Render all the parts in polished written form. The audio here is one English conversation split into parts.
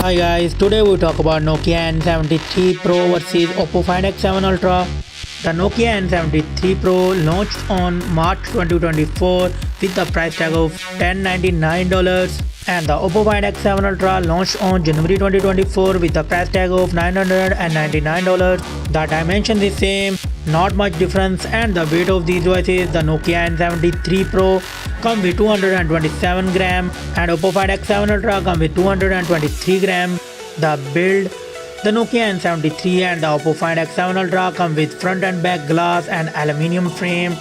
Hi guys, today we talk about Nokia N73 Pro versus Oppo Find X7 Ultra. The Nokia N73 Pro launched on March 2024 with the price tag of $1099, and the Oppo Find X7 Ultra launched on January 2024 with the price tag of $999. The dimension is same, not much difference, and the weight of these devices, the Nokia N73 Pro come with 227 gram and Oppo Find X7 Ultra come with 223 gram. The build, the Nokia N73 and the Oppo Find X7 Ultra come with front and back glass and aluminium frame,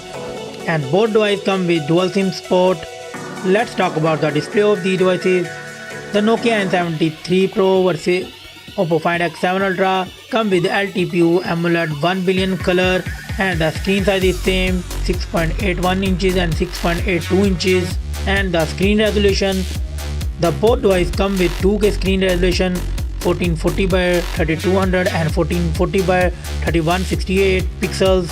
and both devices come with dual SIM support. Let's talk about the display of these devices. The Nokia N73 Pro versus Oppo Find X7 Ultra come with LTPO AMOLED 1 billion color, and the screen size is same 6.81 inches and 6.82 inches, and the screen resolution, the both devices come with 2K screen resolution 1440 by 3200 and 1440 by 3168 pixels,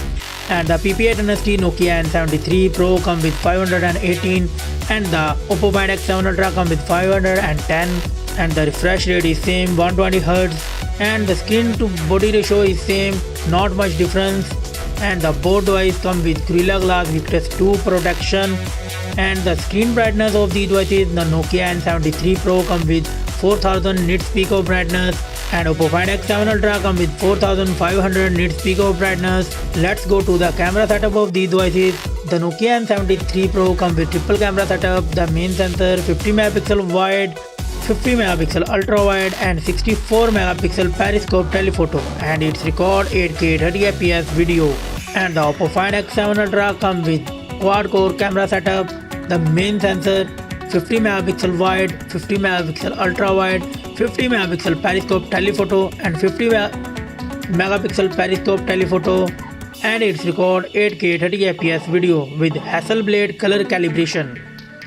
and the PPI NST Nokia N73 Pro come with 518 and the Oppo Find X7 Ultra come with 510, and the refresh rate is same 120Hz, and the screen to body ratio is same, not much difference, and the both devices come with Gorilla Glass Victus 2 protection, and the screen brightness of these devices, the Nokia N73 Pro come with 4000 nits peak of brightness and Oppo Find X7 Ultra come with 4500 nits peak of brightness. Let's go to the camera setup of these devices. The Nokia N73 Pro come with triple camera setup, the main sensor 50 megapixel wide, 50 megapixel ultra wide and 64 megapixel periscope telephoto, and it's record 8K 30fps video. And the Oppo Find X7 Ultra come with quad core camera setup, the main sensor 50 megapixel wide, 50 megapixel ultra wide, 50 megapixel periscope telephoto and 50 megapixel periscope telephoto, and it's record 8K 30fps video with Hasselblad color calibration.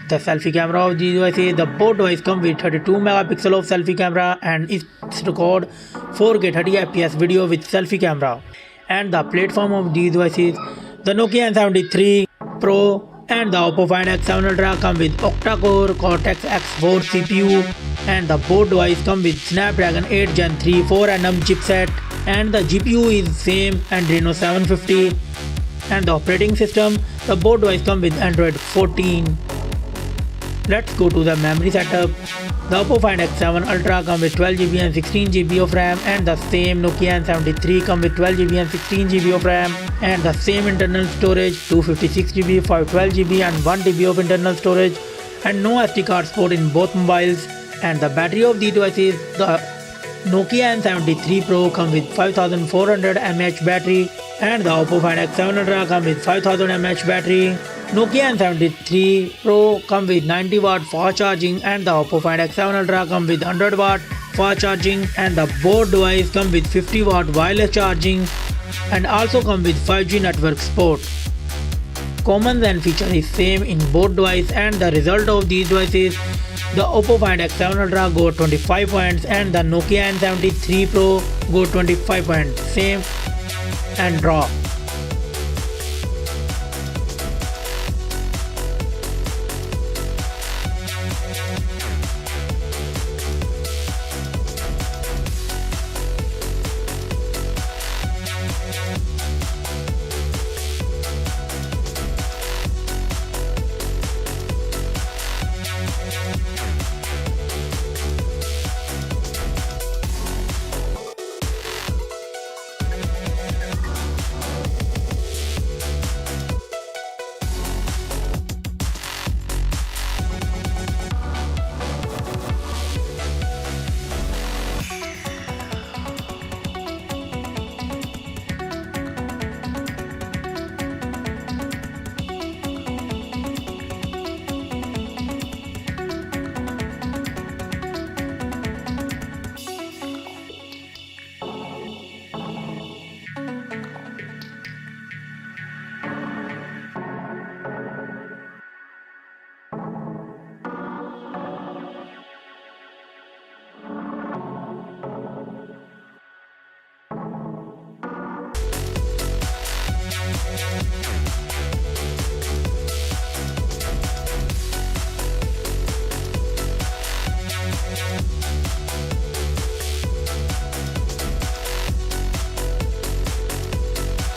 The selfie camera of these devices, the both devices come with 32 megapixel of selfie camera and it's record 4K 30fps video with selfie camera. And the platform of these devices, the Nokia N73 Pro and the Oppo Find X7 Ultra come with octa-core Cortex X4 CPU, and the both devices come with Snapdragon 8 Gen 3 4nm chipset, and the GPU is same Adreno 750, and the operating system, the both devices come with Android 14. Let's go to the memory setup. The Oppo Find X7 Ultra come with 12GB and 16GB of RAM, and the same Nokia N73 come with 12GB and 16GB of RAM, and the same internal storage 256GB, 512GB and 1TB of internal storage, and no SD card support in both mobiles. And the battery of these devices, the Nokia N73 Pro come with 5400 mAh battery, and the Oppo Find X7 Ultra come with 5000 mAh battery. Nokia N73 Pro come with 90 watt fast charging, and the Oppo Find X7 Ultra come with 100 watt fast charging, and the both devices come with 50 watt wireless charging and also come with 5G network support. Commons and feature is same in both devices, and the result of these devices, the Oppo Find X7 Ultra got 25 points and the Nokia N73 Pro got 25 points, same and draw.